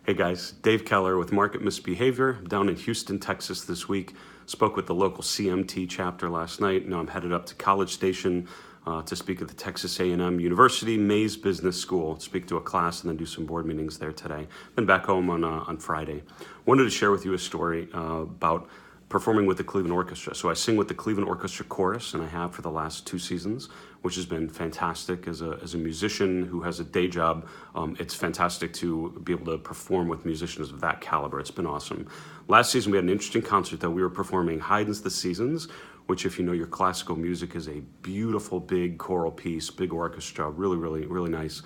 Hey guys, Dave Keller with Market Misbehavior down in Houston, Texas this week. Spoke with the local CMT chapter last night. Now I'm headed up to College Station to speak at the Texas A&M University Mays Business School, speak to a class and then do some board meetings there today. Then back home on Friday. Wanted to share with you a story about performing with the Cleveland Orchestra. So I sing with the Cleveland Orchestra Chorus, and I have for the last 2 seasons, which has been fantastic. As a musician who has a day job, it's fantastic to be able to perform with musicians of that caliber. It's been awesome. Last season we had an interesting concert that we were performing Haydn's The Seasons, which, if you know your classical music, is a beautiful big choral piece, big orchestra, really nice.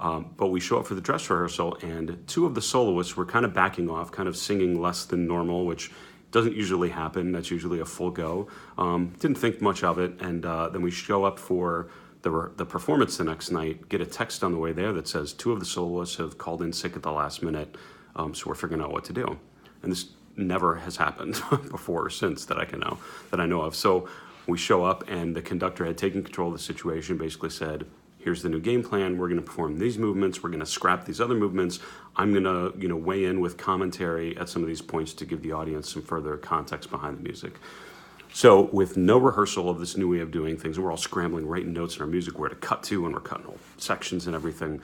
But we show up for the dress rehearsal, and 2 of the soloists were kind of backing off, kind of singing less than normal, which doesn't usually happen. That's usually a full go. Didn't think much of it, and then we show up for the performance the next night, get a text on the way there that says 2 of the soloists have called in sick at the last minute, so we're figuring out what to do. And this never has happened before or since that I know of. So we show up, and the conductor had taken control of the situation, basically said, here's the new game plan. We're going to perform these movements. We're going to scrap these other movements. I'm going to, weigh in with commentary at some of these points to give the audience some further context behind the music. So with no rehearsal of this new way of doing things, and we're all scrambling, writing notes in our music where to cut to, and we're cutting whole sections and everything.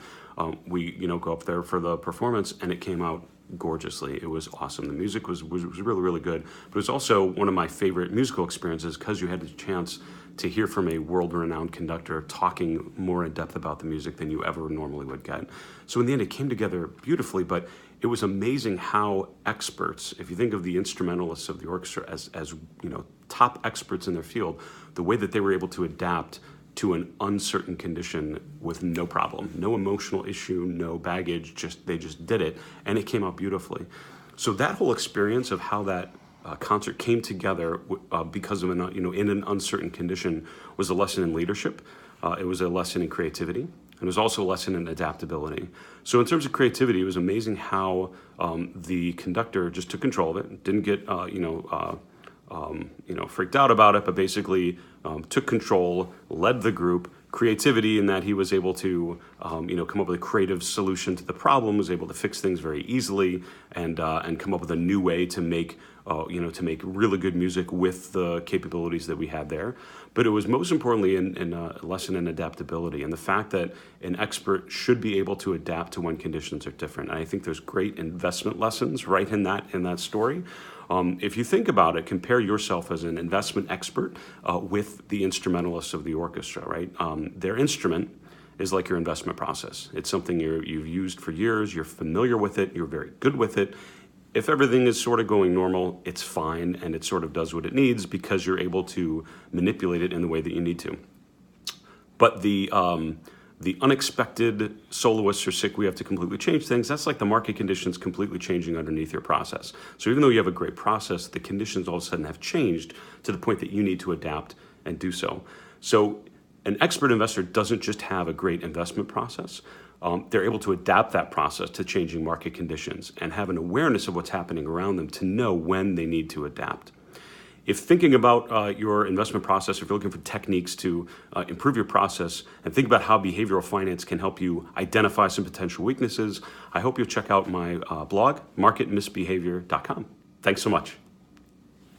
We, go up there for the performance, and it came out gorgeously. It was awesome. The music was really good. But it was also one of my favorite musical experiences because you had the chance to hear from a world-renowned conductor talking more in depth about the music than you ever normally would get. So in the end, it came together beautifully, but it was amazing how experts, if you think of the instrumentalists of the orchestra as top experts in their field, the way that they were able to adapt to an uncertain condition with no problem, no emotional issue, no baggage, they just did it, and it came out beautifully. So that whole experience of how that concert came together because of in an uncertain condition was a lesson in leadership. It was a lesson in creativity, and it was also a lesson in adaptability. So in terms of creativity, it was amazing how the conductor just took control of it, didn't get freaked out about it, but basically took control, led the group. Creativity in that he was able to, come up with a creative solution to the problem, was able to fix things very easily, and come up with a new way to make, really good music with the capabilities that we had there. But it was most importantly in a lesson in adaptability, and the fact that an expert should be able to adapt to when conditions are different. And I think there's great investment lessons right in that story. If you think about it, compare yourself as an investment expert with the instrumentalists of the orchestra, right? Their instrument is like your investment process. It's something you've used for years, you're familiar with it, you're very good with it. If everything is sort of going normal, it's fine, and it sort of does what it needs because you're able to manipulate it in the way that you need to. But the unexpected soloists are sick, we have to completely change things. That's like the market conditions completely changing underneath your process. So even though you have a great process, the conditions all of a sudden have changed to the point that you need to adapt and do so. So an expert investor doesn't just have a great investment process. They're able to adapt that process to changing market conditions and have an awareness of what's happening around them to know when they need to adapt. If thinking about your investment process, if you're looking for techniques to improve your process and think about how behavioral finance can help you identify some potential weaknesses, I hope you'll check out my blog, marketmisbehavior.com. Thanks so much.